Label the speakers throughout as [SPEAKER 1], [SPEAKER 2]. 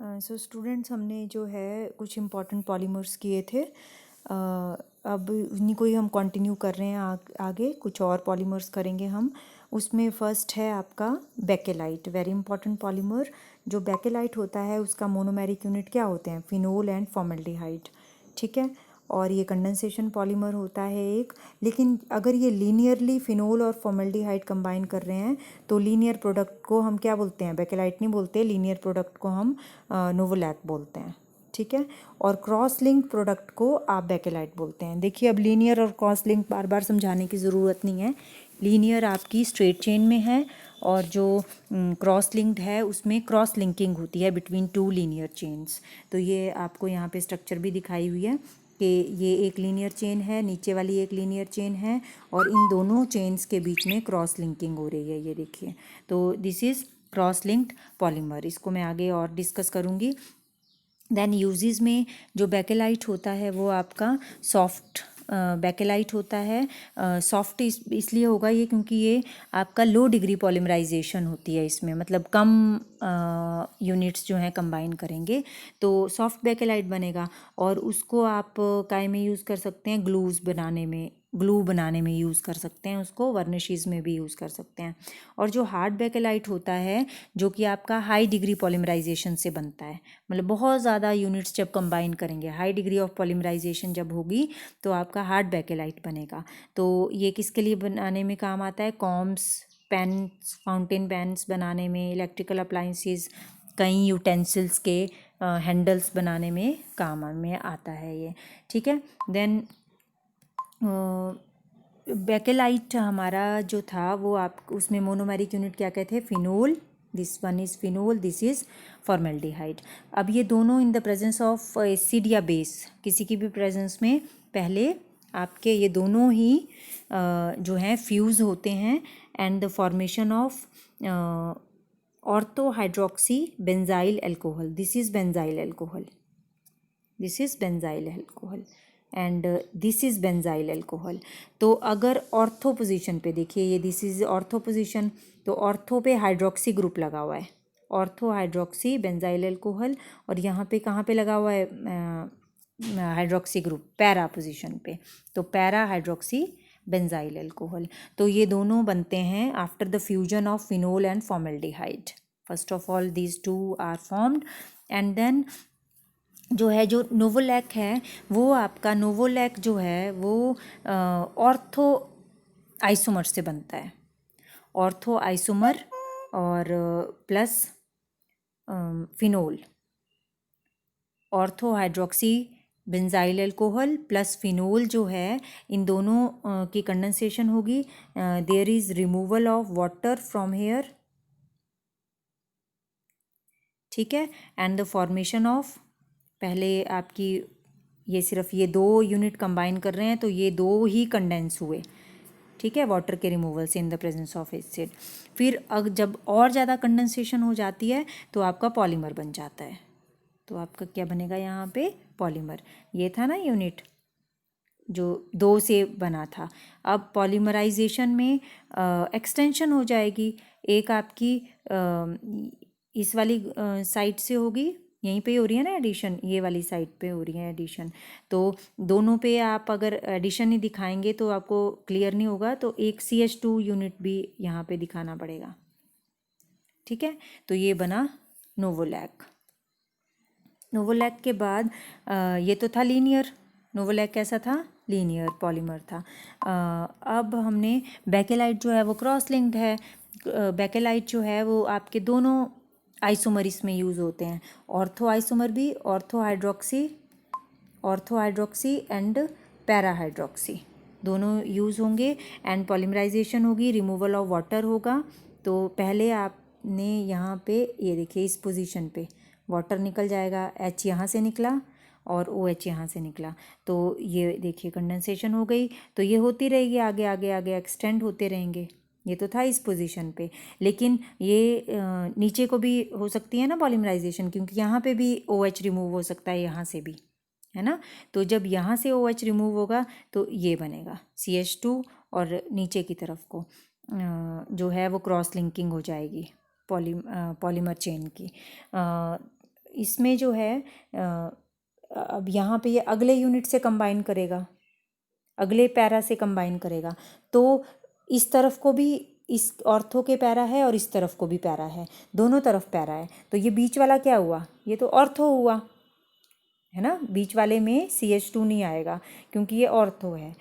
[SPEAKER 1] So students, हमने जो है कुछ इम्पॉर्टेंट पॉलीमर्स किए थे। अब उन्हीं को ही हम कंटिन्यू कर रहे हैं। आगे कुछ और पॉलीमर्स करेंगे हम। उसमें फ़र्स्ट है आपका बेकेलाइट, वेरी इंपॉर्टेंट पॉलीमर। जो बेकेलाइट होता है उसका मोनोमेरिक यूनिट क्या होते हैं? Phenol and formaldehyde. ठीक है। और ये कंडेंसेशन पॉलीमर होता है एक। लेकिन अगर ये लीनियरली फिनोल और फॉर्मल्डिहाइड कंबाइन कर रहे हैं तो लीनियर प्रोडक्ट को हम क्या बोलते हैं? बेकेलाइट नहीं बोलते, लीनियर प्रोडक्ट को हम नोवोलैक बोलते हैं। ठीक है। और क्रॉस लिंक प्रोडक्ट को आप बेकेलाइट बोलते हैं। देखिए, अब लीनियर और क्रॉस लिंक बार बार समझाने की ज़रूरत नहीं है। लीनियर आपकी स्ट्रेट चेन में है और जो क्रॉस लिंक्ड है उसमें क्रॉस लिंकिंग होती है बिटवीन टू लीनियर चेन्स। तो ये आपको यहाँ पे स्ट्रक्चर भी दिखाई हुई है कि ये एक लीनियर चेन है, नीचे वाली एक लीनियर चेन है और इन दोनों चेन्स के बीच में क्रॉस लिंकिंग हो रही है। ये देखिए, तो this is cross linked polymer. इसको मैं आगे और डिस्कस करूँगी। देन यूजेस में जो बेकेलाइट होता है वो आपका सॉफ्ट बेकेलाइट होता है। सॉफ्ट इसलिए होगा ये क्योंकि ये आपका लो डिग्री पॉलीमराइजेशन होती है इसमें, मतलब कम यूनिट्स जो हैं कंबाइन करेंगे तो सॉफ्ट बेकेलाइट बनेगा। और उसको आप काय में यूज़ कर सकते हैं? ग्लू बनाने में यूज़ कर सकते हैं उसको, वर्निशेस में भी यूज़ कर सकते हैं। और जो हार्ड बेकेलाइट होता है जो कि आपका हाई डिग्री पॉलीमराइजेशन से बनता है, मतलब बहुत ज़्यादा यूनिट्स जब कंबाइन करेंगे, हाई डिग्री ऑफ पॉलीमराइजेशन जब होगी तो आपका हार्ड बेकेलाइट बनेगा। तो ये किसके लिए बनाने में काम आता है? कॉम्स, पेन्स, फाउंटेन पेन्स बनाने में, इलेक्ट्रिकल अप्लाइंसेस, कई यूटेंसिल्स के हैंडल्स बनाने में काम में आता है ये। ठीक है। देन बेकेलाइट हमारा जो था वो आप उसमें मोनोमेरिक यूनिट क्या कहते हैं? Phenol. This one is phenol, this is formaldehyde. अब ये दोनों इन द प्रेजेंस ऑफ एसिड या बेस, किसी की भी प्रेजेंस में पहले आपके ये दोनों ही जो हैं फ्यूज़ होते हैं and the formation of ortho hydroxy benzyl alcohol. This is benzyl alcohol, this is benzyl alcohol and this is benzyl alcohol. तो अगर ऑर्थो पोजीशन पे देखिए, ये दिस इज़ ऑर्थो पोजीशन, तो ऑर्थो पे हाइड्रोक्सी ग्रुप लगा हुआ है, ऑर्थो हाइड्रोक्सी बेंजाइल एल्कोहल। और यहाँ पे कहाँ पे लगा हुआ है हाइड्रोक्सी ग्रुप? पैरा पोजीशन पे, तो पैरा हाइड्रोक्सी बेंजाइल एल्कोहल। तो ये दोनों बनते हैं after the fusion of phenol and formaldehyde. First of all these two are formed and then जो नोवोलैक है वो आपका नोवोलैक जो है वो ऑर्थो आइसोमर से बनता है। ऑर्थो आइसोमर और plus phenol, ortho hydroxy benzyl alcohol plus phenol जो है, इन दोनों की कंडेंसेशन होगी। There is removal of water from here. ठीक है। एंड द फॉर्मेशन ऑफ, पहले आपकी ये सिर्फ ये दो यूनिट कंबाइन कर रहे हैं तो ये दो ही कंडेंस हुए। ठीक है, वाटर के रिमूवल से इन द प्रेजेंस ऑफ एसिड। फिर जब और ज़्यादा कंडेंसेशन हो जाती है तो आपका पॉलीमर बन जाता है। तो आपका क्या बनेगा यहाँ पे? पॉलीमर। ये था ना यूनिट जो दो से बना था। अब पॉलीमराइजेशन में एक्सटेंशन हो जाएगी। एक आपकी इस वाली साइड से होगी, यहीं पे हो रही है ना एडिशन, ये वाली साइड पे हो रही है एडिशन। तो दोनों पे आप अगर एडिशन ही दिखाएंगे तो आपको क्लियर नहीं होगा, तो एक CH2 यूनिट भी यहाँ पे दिखाना पड़ेगा। ठीक है। तो ये बना नोवोलैक। नोवोलैक के बाद ये तो था लीनियर। नोवोलैक कैसा था? लीनियर पॉलीमर था। अब हमने बेकेलाइट जो है वो क्रॉस लिंक्ड है। बेकेलाइट जो है वो आपके दोनों आइसोमर इसमें यूज़ होते हैं, ऑर्थो आइसोमर भी, ortho hydroxy and para hydroxy दोनों यूज़ होंगे। एंड पॉलीमराइजेशन होगी, रिमूवल ऑफ वाटर होगा। तो पहले आपने यहाँ पे ये देखिए, इस पोजीशन पे वाटर निकल जाएगा, H यहाँ से निकला और OH यहाँ से निकला, तो ये देखिए कंडेंसेशन हो गई। तो ये होती रहेगी, आगे आगे आगे एक्सटेंड होते रहेंगे। ये तो था इस पोजीशन पे, लेकिन ये नीचे को भी हो सकती है ना पॉलीमराइजेशन, क्योंकि यहाँ पे भी OH रिमूव हो सकता है, यहाँ से भी, है ना। तो जब यहाँ से OH रिमूव होगा तो ये बनेगा CH2 और नीचे की तरफ को जो है वो क्रॉस लिंकिंग हो जाएगी पॉलीमर चेन की। इसमें जो है अब यहाँ पे ये अगले यूनिट से कंबाइन करेगा, अगले पैरा से कंबाइन करेगा। तो इस तरफ को भी इस ऑर्थो के पैरा है और इस तरफ को भी पैरा है, दोनों तरफ पैरा है। तो ये बीच वाला क्या हुआ, ये तो ऑर्थो हुआ है ना, बीच वाले में CH2 नहीं आएगा क्योंकि ये ऑर्थो है।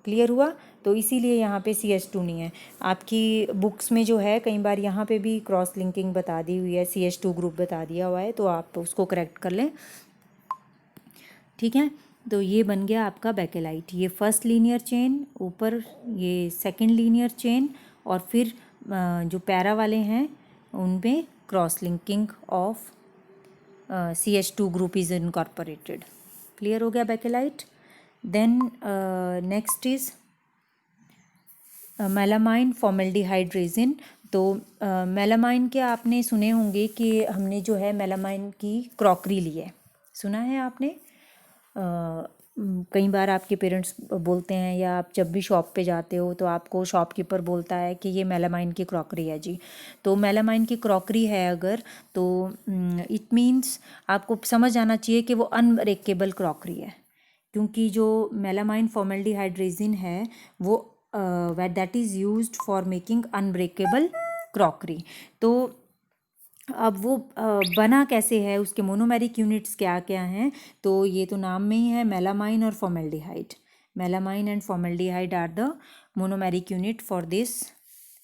[SPEAKER 1] क्लियर हुआ? तो इसीलिए यहाँ पे CH2 नहीं है। आपकी बुक्स में जो है कई बार यहाँ पे भी क्रॉस लिंकिंग बता दी हुई है, CH2 ग्रुप बता दिया हुआ है, तो आप उसको करेक्ट कर लें। ठीक है, तो ये बन गया आपका बेकेलाइट। ये फर्स्ट लीनियर चेन, ऊपर ये सेकंड लीनियर चेन, और फिर जो पैरा वाले हैं उनमें cross linking of CH2 group is incorporated. Clear हो गया bakelite. Then next is melamine formaldehyde resin. तो मेलामाइन के आपने सुने होंगे कि हमने जो है मेलामाइन की क्रॉकरी ली है, सुना है आपने? कई बार आपके पेरेंट्स बोलते हैं, या आप जब भी शॉप पे जाते हो तो आपको शॉपकीपर बोलता है कि ये मेलामाइन की क्रॉकरी है जी। तो मेलामाइन की क्रॉकरी है अगर, तो इट मीन्स आपको समझ आना चाहिए कि वो अनब्रेकेबल क्रॉकरी है, क्योंकि जो मेलामाइन फॉर्मेल्डिहाइड रेजिन है वो that is used for making unbreakable crockery. तो अब वो बना कैसे है, उसके मोनोमेरिक यूनिट्स क्या क्या हैं, तो ये तो नाम में ही है, मेलामाइन और formaldehyde. Melamine and formaldehyde are the monomeric unit for this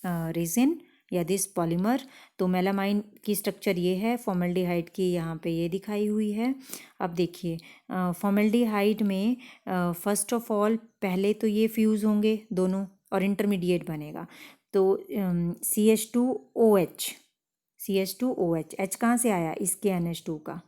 [SPEAKER 1] resin या दिस पॉलीमर। तो मेलामाइन की स्ट्रक्चर ये है, फॉर्मेल्डिहाइड की यहाँ पे ये दिखाई हुई है। अब देखिए फॉर्मेल्डिहाइड में फर्स्ट ऑफ ऑल पहले तो ये फ्यूज़ होंगे दोनों और इंटरमीडिएट बनेगा। तो CH2OH, CH2OH, H कहाँ से आया, इसके NH2 का,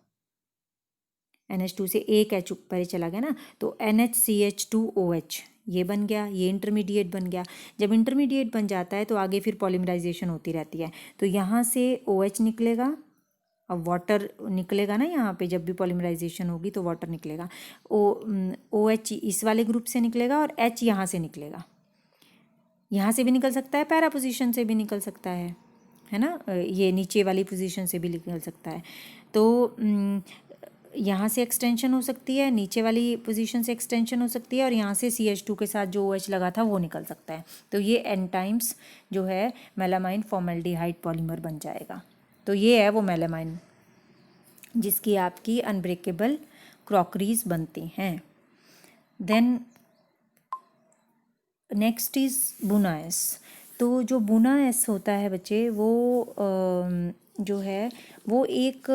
[SPEAKER 1] NH2 से एक H ऊपर ही चला गया ना, तो NHCH2OH ये बन गया, ये इंटरमीडिएट बन गया। जब इंटरमीडिएट बन जाता है तो आगे फिर पॉलीमराइजेशन होती रहती है। तो यहाँ से OH निकलेगा, अब वाटर निकलेगा ना, यहाँ पे जब भी पॉलीमराइजेशन होगी तो वाटर निकलेगा। OH इस वाले ग्रुप से निकलेगा और H यहाँ से निकलेगा, यहाँ से भी निकल सकता है, पैरा पोजीशन से भी निकल सकता है ना, ये नीचे वाली पोजीशन से भी निकल सकता है। तो यहाँ से एक्सटेंशन हो सकती है, नीचे वाली पोजीशन से एक्सटेंशन हो सकती है, और यहाँ से CH2 के साथ जो OH लगा था वो निकल सकता है। तो ये N टाइम्स जो है मेलामाइन फॉर्मेल्डिहाइड पॉलीमर बन जाएगा। तो ये है वो मेलामाइन जिसकी आपकी अनब्रेकेबल क्रॉकरीज बनती हैं। देन नेक्स्ट इज़ बुना एस। तो जो बुना एस होता है बच्चे, वो जो है वो एक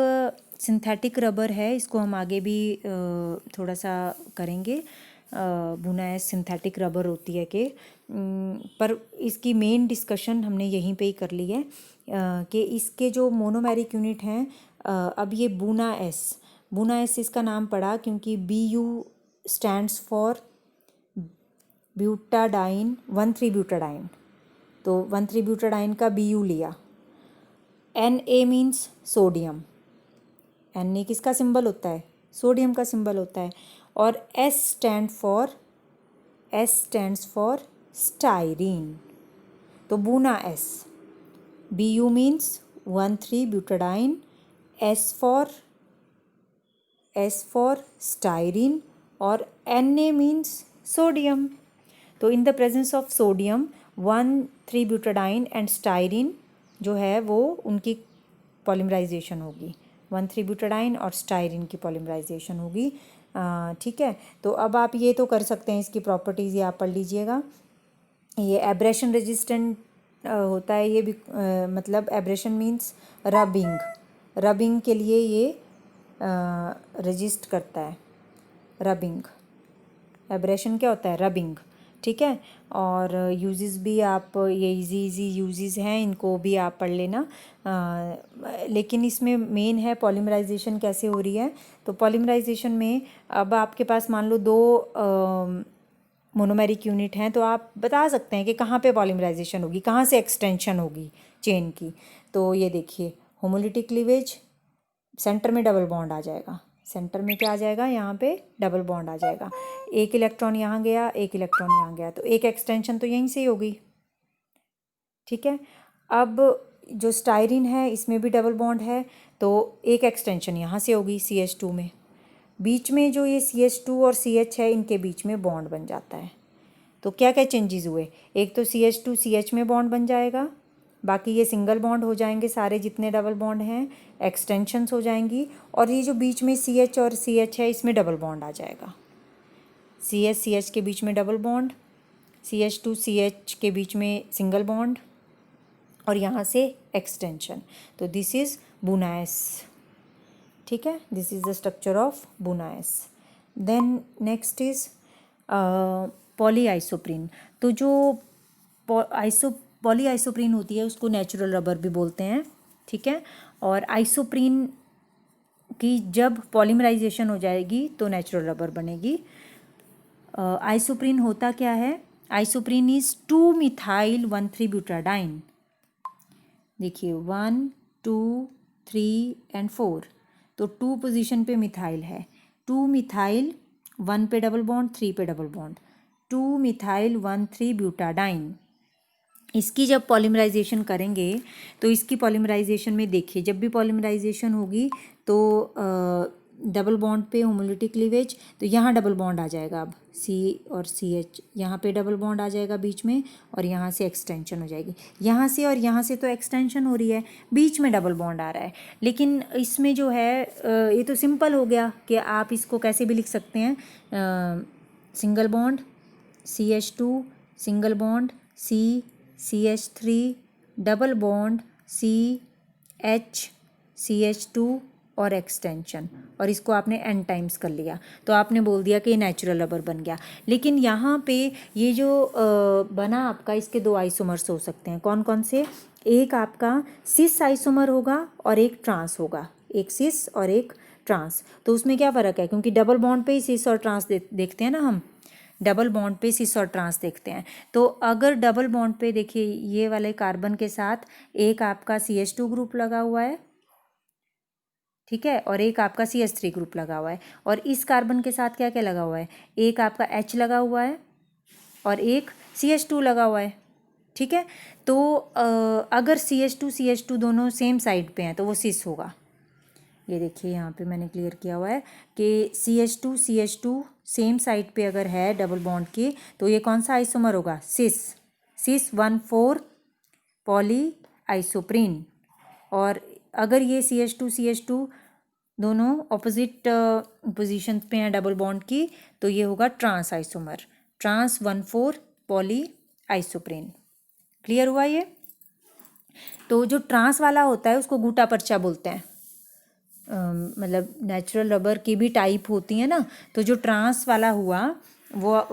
[SPEAKER 1] सिंथेटिक रबर है, इसको हम आगे भी थोड़ा सा करेंगे। बुना एस सिंथेटिक रबर होती है पर इसकी मेन डिस्कशन हमने यहीं पे ही कर ली है कि इसके जो मोनोमेरिक यूनिट हैं, अब ये बुना एस इसका नाम पड़ा क्योंकि BU स्टैंड्स फॉर ब्यूटाडाइन, 1,3-ब्यूटाडाइन। तो 1,3-ब्यूटाडाइन का BU लिया। Na मीन्स सोडियम, Na किसका सिंबल होता है, सोडियम का सिंबल होता है। और S स्टैंड्स फॉर स्टाइरीन। तो Buna S, BU means one three butadiene, S for styrene, और Na मीन्स सोडियम। तो in the presence of sodium one three butadiene and styrene जो है वो उनकी पॉलीमराइजेशन होगी, 1,3-ब्यूटाडाइन और स्टाइरीन की पॉलीमराइजेशन होगी। ठीक है, तो अब आप ये तो कर सकते हैं, इसकी प्रॉपर्टीज़ ये आप पढ़ लीजिएगा। ये एब्रेशन रेजिस्टेंट होता है, ये भी मतलब एब्रेशन मीन्स रबिंग के लिए ये रेजिस्ट करता है। रबिंग, एब्रेशन क्या होता है, रबिंग। ठीक है, और यूजेस भी आप ये इजी यूजेस हैं, इनको भी आप पढ़ लेना। लेकिन इसमें मेन है पॉलीमराइजेशन कैसे हो रही है। तो पॉलीमराइजेशन में अब आपके पास मान लो 2 मोनोमेरिक यूनिट हैं, तो आप बता सकते हैं कि कहाँ पे पॉलीमराइजेशन होगी, कहाँ से एक्सटेंशन होगी चेन की। तो ये देखिए होमोलिटिक क्लीवेज, सेंटर में डबल बॉन्ड आ जाएगा, सेंटर में क्या आ जाएगा, यहाँ पे डबल बॉन्ड आ जाएगा। एक इलेक्ट्रॉन यहाँ गया, एक इलेक्ट्रॉन यहाँ गया, तो एक एक्सटेंशन तो यहीं से ही होगी। ठीक है, अब जो स्टाइरीन है इसमें भी डबल बॉन्ड है, तो एक एक्सटेंशन यहाँ से होगी CH2 में, बीच में जो ये CH2 और CH है इनके बीच में बॉन्ड बन जाता है। तो क्या क्या चेंजेस हुए, एक तो CH2 CH में बॉन्ड बन जाएगा, बाकी ये सिंगल बॉन्ड हो जाएंगे सारे जितने डबल बॉन्ड हैं, एक्सटेंशंस हो जाएंगी, और ये जो बीच में CH और CH है इसमें डबल बॉन्ड आ जाएगा। CH CH के बीच में डबल बॉन्ड, CH2 CH के बीच में सिंगल बॉन्ड, और यहाँ से एक्सटेंशन। तो दिस इज़ बुनाएस, ठीक है, this is the structure of Buna S. Then next is polyisoprene. तो जो पॉलीआइसोप्रीन होती है उसको नेचुरल रबर भी बोलते हैं, ठीक है। और आइसोप्रीन की जब पॉलीमराइजेशन हो जाएगी तो नेचुरल रबर बनेगी। आइसोप्रीन होता क्या है, आइसोप्रीन इज 2-methyl-1,3-butadiene। देखिए 1 2 3 एंड 4, तो 2 पोजीशन पे मिथाइल है, 2 मिथाइल 1 पे डबल बॉन्ड 3 पे डबल बॉन्ड, 2-methyl-1,3-butadiene। इसकी जब पॉलीमराइजेशन करेंगे तो इसकी पॉलीमराइजेशन में देखिए जब भी पॉलीमराइजेशन होगी तो डबल बॉन्ड पे होमोलिटिक क्लीवेज, तो यहाँ डबल बॉन्ड आ जाएगा, अब C और CH यहाँ पे डबल बॉन्ड आ जाएगा बीच में, और यहाँ से एक्सटेंशन हो जाएगी, यहाँ से और यहाँ से तो एक्सटेंशन हो रही है, बीच में डबल बॉन्ड आ रहा है। लेकिन इसमें जो है ये तो सिंपल हो गया कि आप इसको कैसे भी लिख सकते हैं, single bond CH2 single bond CH3 double bond CH2 और एक्सटेंशन, और इसको आपने n टाइम्स कर लिया तो आपने बोल दिया कि ये नेचुरल रबर बन गया। लेकिन यहाँ पे ये जो बना आपका, इसके 2 आइसोमर्स हो सकते हैं, कौन कौन से, एक आपका सिस आइसोमर होगा और एक ट्रांस होगा, एक सिस और एक ट्रांस। तो उसमें क्या फ़र्क है, क्योंकि डबल बॉन्ड पे ही सिस और ट्रांस देखते हैं ना हम, डबल बॉन्ड पे सिस और ट्रांस देखते हैं। तो अगर डबल बॉन्ड पे देखिए ये वाले कार्बन के साथ एक आपका CH2 ग्रुप लगा हुआ है, ठीक है, और एक आपका CH3 ग्रुप लगा हुआ है, और इस कार्बन के साथ क्या क्या लगा हुआ है, एक आपका H लगा हुआ है और एक CH2 लगा हुआ है, ठीक है। तो अगर CH2 दोनों सेम साइड पे हैं तो वो सिस होगा। ये देखिए यहाँ पे मैंने क्लियर किया हुआ है कि CH2 सेम साइड पे अगर है डबल बॉन्ड के, तो ये कौन सा आइसोमर होगा, सिस 1,4 पॉली आइसोप्रीन। और अगर ये CH2 दोनों ऑपोजिट पोजीशन पे हैं डबल बॉन्ड की, तो ये होगा trans isomer, trans 1,4 polyisoprene. Clear हुआ ये। तो जो ट्रांस वाला होता है उसको गूटा पर्चा बोलते हैं, मतलब नेचुरल रबर की भी टाइप होती है ना, तो जो ट्रांस वाला हुआ वो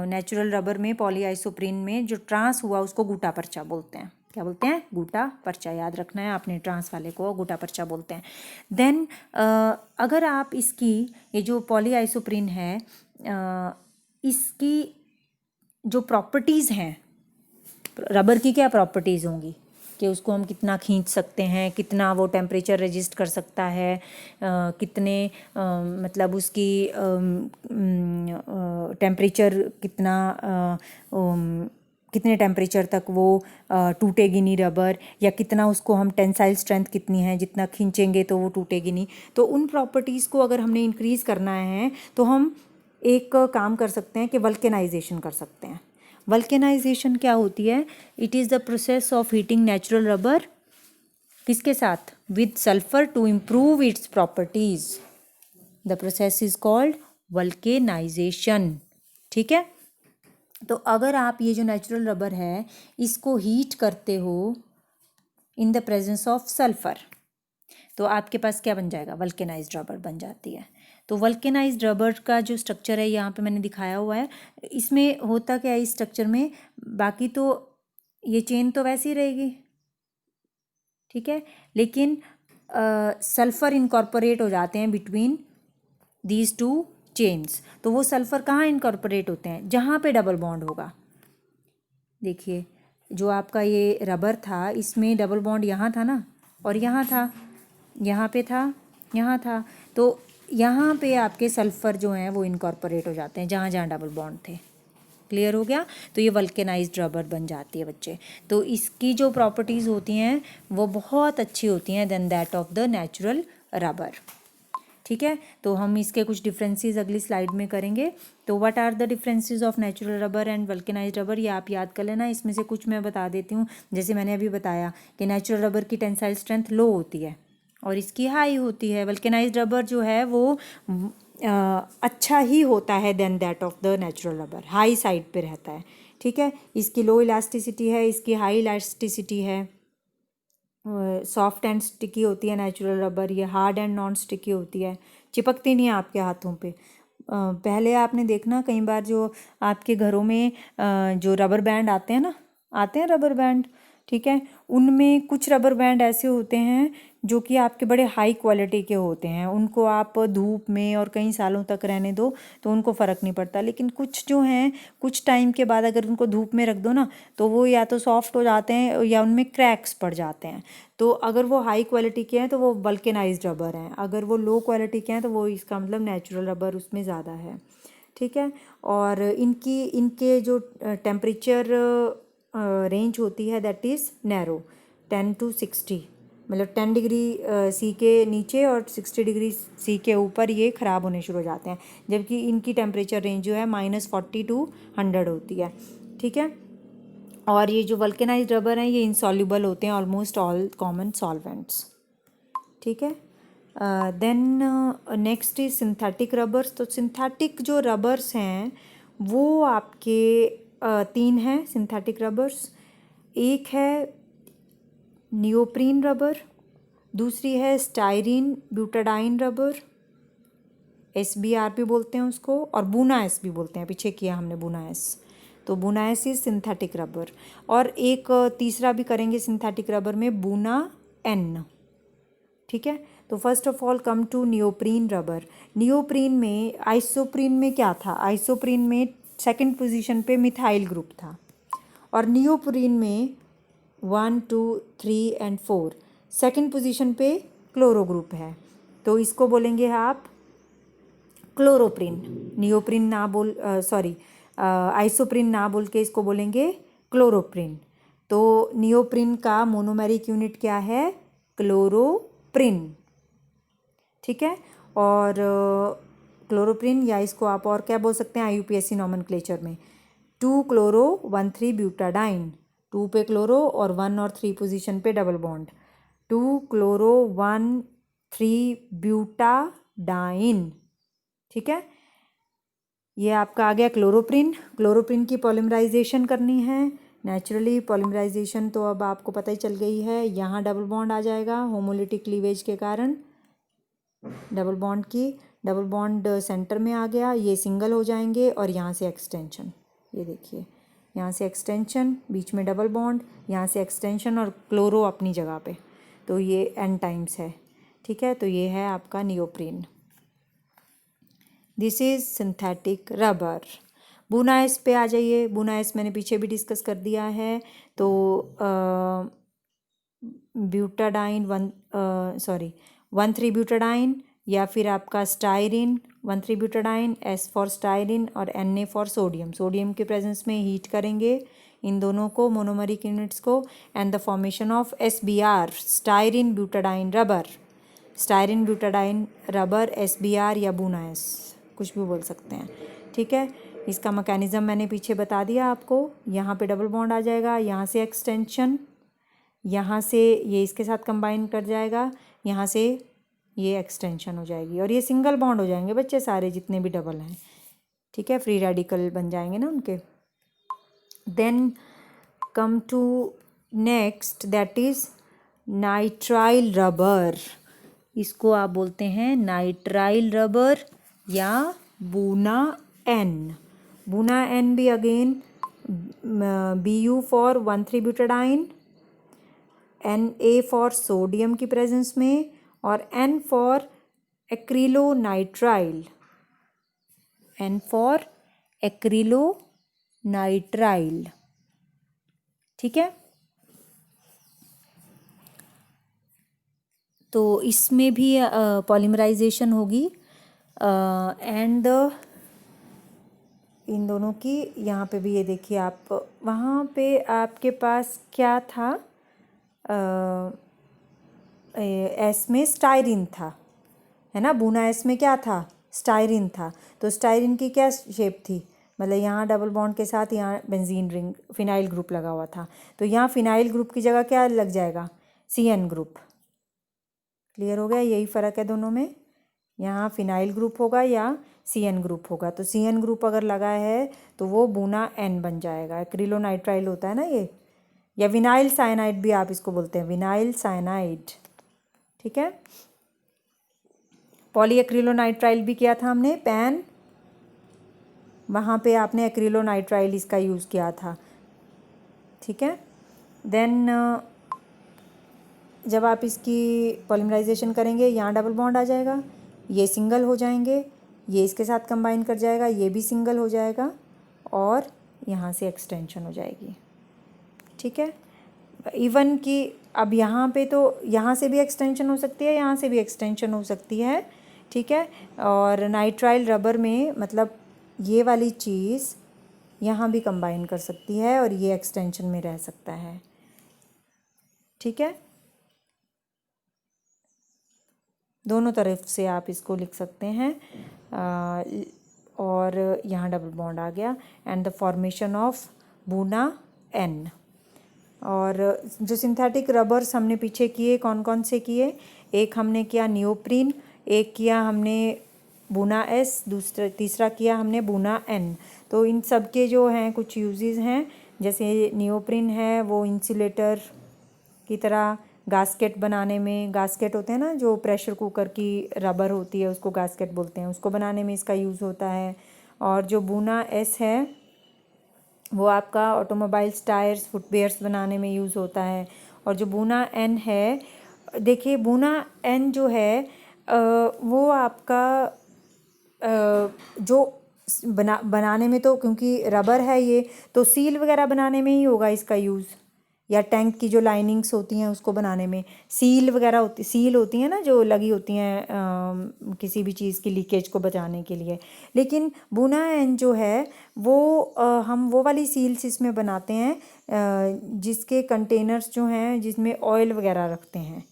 [SPEAKER 1] नेचुरल रबर में पॉलीआइसोप्रीन में जो ट्रांस हुआ उसको गूटा पर्चा बोलते हैं। क्या बोलते हैं, गूटा पर्चा, याद रखना है आपने, ट्रांस वाले को गूटा पर्चा बोलते हैं। देन अगर आप इसकी ये जो पॉलीआइसोप्रीन है इसकी जो प्रॉपर्टीज़ हैं, रबर की क्या प्रॉपर्टीज़ होंगी कि उसको हम कितना खींच सकते हैं, कितना वो टेम्परेचर रेजिस्ट कर सकता है, कितने मतलब उसकी टेम्परेचर कितने टेम्परेचर तक वो टूटेगी नहीं रबर, या कितना उसको हम टेंसाइल स्ट्रेंथ कितनी है, जितना खींचेंगे तो वो टूटेगी नहीं। तो उन प्रॉपर्टीज़ को अगर हमने इंक्रीज़ करना है तो हम एक काम कर सकते हैं कि वल्केनाइजेशन कर सकते हैं। वल्केनाइजेशन क्या होती है, it is the process of heating natural rubber, किसके साथ, with sulphur to improve its properties. The process is called vulcanisation, ठीक है। तो अगर आप ये जो नेचुरल रबर है इसको हीट करते हो इन द प्रेजेंस ऑफ सल्फर, तो आपके पास क्या बन जाएगा, वल्केनाइज्ड रबर बन जाती है। तो वल्केनाइज्ड रबर का जो स्ट्रक्चर है यहाँ पे मैंने दिखाया हुआ है, इसमें होता क्या है इस स्ट्रक्चर में, बाकी तो ये चेन तो वैसी ही रहेगी, ठीक है, लेकिन सल्फ़र इनकॉर्पोरेट हो जाते हैं बिटवीन दीज 2 चेन्स। तो वो सल्फ़र कहाँ इनकॉर्पोरेट होते हैं, जहाँ पे डबल बॉन्ड होगा। देखिए जो आपका ये रबर था इसमें डबल बॉन्ड यहाँ था ना, और यहाँ था, यहाँ पे था, यहाँ था, तो यहाँ पे आपके सल्फ़र जो हैं वो इनकॉर्पोरेट हो जाते हैं जहाँ जहाँ डबल बॉन्ड थे। क्लियर हो गया। तो ये वल्केनाइज्ड रबर बन जाती है बच्चे। तो इसकी जो प्रॉपर्टीज़ होती हैं वो बहुत अच्छी होती हैं then that of the natural rubber. ठीक है, तो हम इसके कुछ डिफरेंसेस अगली स्लाइड में करेंगे। तो what are the differences of natural rubber and vulcanised rubber, ये आप याद कर लेना। इसमें से कुछ मैं बता देती हूँ। जैसे मैंने अभी बताया कि नेचुरल रबर की टेंसाइल स्ट्रेंथ लो होती है और इसकी हाई होती है। वल्केनाइज्ड रबर जो है वो अच्छा ही होता है then that of the natural rubber, high side पे रहता है। ठीक है, इसकी लो इलास्टिसिटी है, इसकी हाई इलास्टिसिटी है। सॉफ्ट एंड स्टिकी होती है नेचुरल रबर, ये हार्ड एंड नॉन स्टिकी होती है, चिपकती नहीं है आपके हाथों पे। पहले आपने देखना कई बार जो आपके घरों में जो रबर बैंड आते हैं ना, आते हैं रबर बैंड, ठीक है, उनमें कुछ रबर बैंड ऐसे होते हैं जो कि आपके बड़े हाई क्वालिटी के होते हैं। उनको आप धूप में और कई सालों तक रहने दो तो उनको फ़र्क नहीं पड़ता। लेकिन कुछ जो हैं कुछ टाइम के बाद अगर उनको धूप में रख दो ना तो वो या तो सॉफ्ट हो जाते हैं या उनमें क्रैक्स पड़ जाते हैं। तो अगर वो हाई क्वालिटी के हैं तो वो वल्केनाइज्ड रबर हैं, अगर वो लो क्वालिटी के हैं तो वो इसका मतलब नेचुरल रबर उसमें ज़्यादा है। ठीक है, और इनके जो टेम्परेचर रेंज होती है दैट इज़ नैरो, 10 to 60, मतलब 10 डिग्री सी के नीचे और 60 डिग्री सी के ऊपर ये ख़राब होने शुरू हो जाते हैं। जबकि इनकी टेम्परेचर रेंज जो है -40 to 100 होती है। ठीक है, और ये जो वल्केनाइज्ड रबर हैं ये इनसॉल्युबल होते हैं ऑलमोस्ट ऑल कॉमन सॉल्वेंट्स। ठीक है, then next is synthetic rubbers. तो सिंथेटिक जो रबर्स हैं वो आपके तीन हैं सिंथेटिक रबर्स। एक है नियोप्रीन रबर, दूसरी है स्टाइरीन ब्यूटाडाइन रबर, SBR भी बोलते हैं उसको, और बूना-एस भी बोलते हैं, पीछे किया हमने बूना-एस। तो बूना-एस इज सिंथेटिक रबर। और एक तीसरा भी करेंगे सिंथेटिक रबर में, बूना-एन। ठीक है, तो first of all come to neoprene rubber. Neoprene में आइसोप्रीन में क्या था, आइसोप्रीन में सेकंड पोजीशन पे मिथाइल ग्रुप था और नियोप्रीन में 1 2 3 एंड 4 सेकंड पोजीशन पे क्लोरो ग्रुप है। तो इसको बोलेंगे आप क्लोरोप्रीन। नियोप्रीन ना बोल सॉरी आइसोप्रीन ना बोल के इसको बोलेंगे क्लोरोप्रीन। तो नियोप्रीन का मोनोमेरिक यूनिट क्या है, क्लोरोप्रीन। ठीक है, और क्लोरोप्रीन या इसको आप और क्या बोल सकते हैं IUPAC नॉमेनक्लेचर में 2 क्लोरो 1 3 ब्यूटाडाइन, 2 पे क्लोरो और 1 और 3 पोजीशन पे डबल बॉन्ड, 2 क्लोरो 1 3 ब्यूटाडाइन। ठीक है, ये आपका आ गया क्लोरोप्रीन। क्लोरोप्रीन की पॉलीमराइजेशन करनी है नेचुरली, पॉलीमराइजेशन तो अब आपको पता ही चल गई है। यहाँ डबल बॉन्ड आ जाएगा होमोलिटिक क्लीवेज के कारण, डबल बॉन्ड सेंटर में आ गया, ये सिंगल हो जाएंगे और यहाँ से एक्सटेंशन, ये देखिए यहाँ से एक्सटेंशन, बीच में डबल बॉन्ड, यहाँ से एक्सटेंशन और क्लोरो अपनी जगह पे, तो ये N टाइम्स है। ठीक है, तो ये है आपका neoprene. This is synthetic rubber. Buna-S पे आ जाइए। बूना-एस मैंने पीछे भी डिस्कस कर दिया है। तो ब्यूटाडाइन 1 3 ब्यूटाडाइन या फिर आपका styrene 1 3 butadiene, S for styrene और Na फॉर सोडियम। सोडियम के प्रेजेंस में हीट करेंगे इन दोनों को, मोनोमरिक यूनिट्स को, and the formation of SBR, styrene butadiene rubber. Styrene butadiene rubber, SBR या बूना-एस कुछ भी बोल सकते हैं। ठीक है, इसका मैकेनिज़्म मैंने पीछे बता दिया आपको। यहाँ पे डबल बॉन्ड आ जाएगा, यहाँ से एक्सटेंशन, यहाँ से ये इसके साथ कंबाइन कर जाएगा, यहाँ से ये एक्सटेंशन हो जाएगी और ये सिंगल बॉन्ड हो जाएंगे बच्चे सारे जितने भी डबल हैं। ठीक है, फ्री रेडिकल बन जाएंगे ना उनके। Then come to next that is nitrile rubber. इसको आप बोलते हैं नाइट्राइल रबर या बूना-एन। बूना-एन भी again Bu for 1 3 butadiene, Na for sodium की प्रेजेंस में और N for acrylonitrile, N for acrylonitrile. ठीक है, तो इसमें भी पॉलीमराइजेशन होगी एंड इन दोनों की। यहाँ पे भी ये देखिए आप, वहाँ पे आपके पास क्या था, एस में स्टायरिन था, है ना। बुना एस में क्या था, स्टायरिन था। तो स्टायरिन की क्या शेप थी, मतलब यहाँ डबल बॉन्ड के साथ यहाँ बेंजीन रिंग फिनाइल ग्रुप लगा हुआ था। तो यहाँ फिनाइल ग्रुप की जगह क्या लग जाएगा, सी एन ग्रुप। क्लियर हो गया, यही फ़र्क है दोनों में। यहाँ फिनाइल ग्रुप होगा या सी एन ग्रुप होगा। तो सी एन ग्रुप अगर लगा है तो वो बुना एन बन जाएगा। एक्रिलोनाइट्राइल होता है ना ये, या विनाइल साइनाइड भी आप इसको बोलते हैं, विनाइल साइनाइड। ठीक है। पॉली एक्रिलोनाइट्राइल भी किया था हमने, पैन, वहाँ पे आपने एक्रिलोनाइट्राइल इसका यूज़ किया था। ठीक है। देन जब आप इसकी पॉलीमराइजेशन करेंगे, यहाँ डबल बॉन्ड आ जाएगा, ये सिंगल हो जाएंगे, ये इसके साथ कंबाइन कर जाएगा, ये भी सिंगल हो जाएगा, और यहाँ से एक्सटेंशन हो जाएगी। ठीक है। इवन कि अब यहाँ पे तो यहाँ से भी एक्सटेंशन हो सकती है, यहाँ से भी एक्सटेंशन हो सकती है। ठीक है। और नाइट्राइल रबर में मतलब ये वाली चीज़ यहाँ भी कंबाइन कर सकती है और ये एक्सटेंशन में रह सकता है। ठीक है। दोनों तरफ से आप इसको लिख सकते हैं। और यहाँ डबल बॉन्ड आ गया, एंड द फॉर्मेशन ऑफ बुना एन। और जो सिंथेटिक रबर्स हमने पीछे किए, कौन कौन से किए, एक हमने किया नियोप्रीन, एक किया हमने बुना एस, तीसरा किया हमने बुना एन। तो इन सब के जो हैं कुछ यूजेस हैं, जैसे नियोप्रीन है वो इंसुलेटर की तरह, गास्केट बनाने में, गास्केट होते हैं ना जो प्रेशर कुकर की रबर होती है उसको गास्केट बोलते हैं, उसको बनाने में इसका यूज़ होता है। और जो बुना एस है वो आपका ऑटोमोबाइल्स, टायर्स, फुटवेयर्स बनाने में यूज़ होता है। और जो बुना एन है, देखिए बुना एन जो है वो आपका जो बनाने में तो, क्योंकि रबर है ये, तो सील वगैरह बनाने में ही होगा इसका यूज़, या टैंक की जो लाइनिंग्स होती हैं उसको बनाने में सील वगैरह होती, सील होती हैं ना जो लगी होती हैं किसी भी चीज़ की लीकेज को बचाने के लिए। लेकिन बुना एन जो है वो हम वो वाली सील्स इसमें बनाते हैं जिसके कंटेनर्स जो हैं जिसमें ऑयल वगैरह रखते हैं,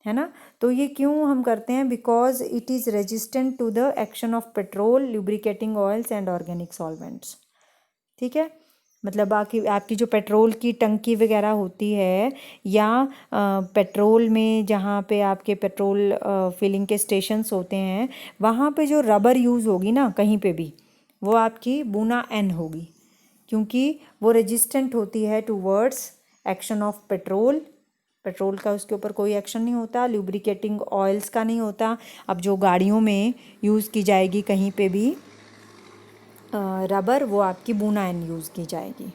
[SPEAKER 1] है ना। तो ये क्यों हम करते हैं, because it is resistant to the action of petrol, lubricating oils and organic solvents. ठीक है। मतलब आपकी जो पेट्रोल की टंकी वगैरह होती है, या पेट्रोल में जहाँ पे आपके पेट्रोल फिलिंग के स्टेशंस होते हैं, वहाँ पे जो रबर यूज़ होगी ना कहीं पे भी, वो आपकी बुना एन होगी, क्योंकि वो रेजिस्टेंट होती है towards action of petrol. Petrol का उसके ऊपर कोई एक्शन नहीं होता, लुब्रिकेटिंग ऑयल्स का नहीं होता। अब जो गाड़ियों में यूज़ की जाएगी कहीं पे भी रबर, वो आपकी बुना एन यूज़ की जाएगी।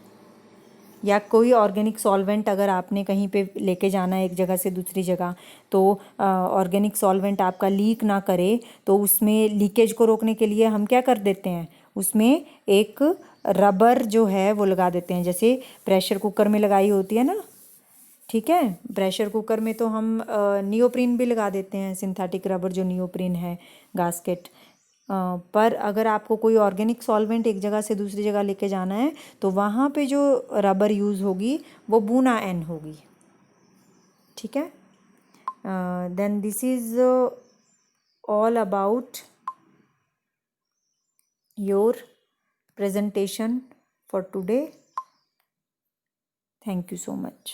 [SPEAKER 1] या कोई ऑर्गेनिक सॉल्वेंट अगर आपने कहीं पे लेके जाना है एक जगह से दूसरी जगह, तो ऑर्गेनिक सॉल्वेंट आपका लीक ना करे, तो उसमें लीकेज को रोकने के लिए हम क्या कर देते हैं, उसमें एक रबर जो है वो लगा देते हैं, जैसे प्रेशर कुकर में लगाई होती है ना। ठीक है। प्रेशर कुकर में तो हम नियोप्रीन भी लगा देते हैं, सिंथेटिक रबर जो नियोप्रीन है, गास्केट। पर अगर आपको कोई ऑर्गेनिक सॉल्वेंट एक जगह से दूसरी जगह लेके जाना है, तो वहाँ पे जो रबर यूज़ होगी वो बुना एन होगी। ठीक है। Then this is all about your presentation for today. Thank you so much.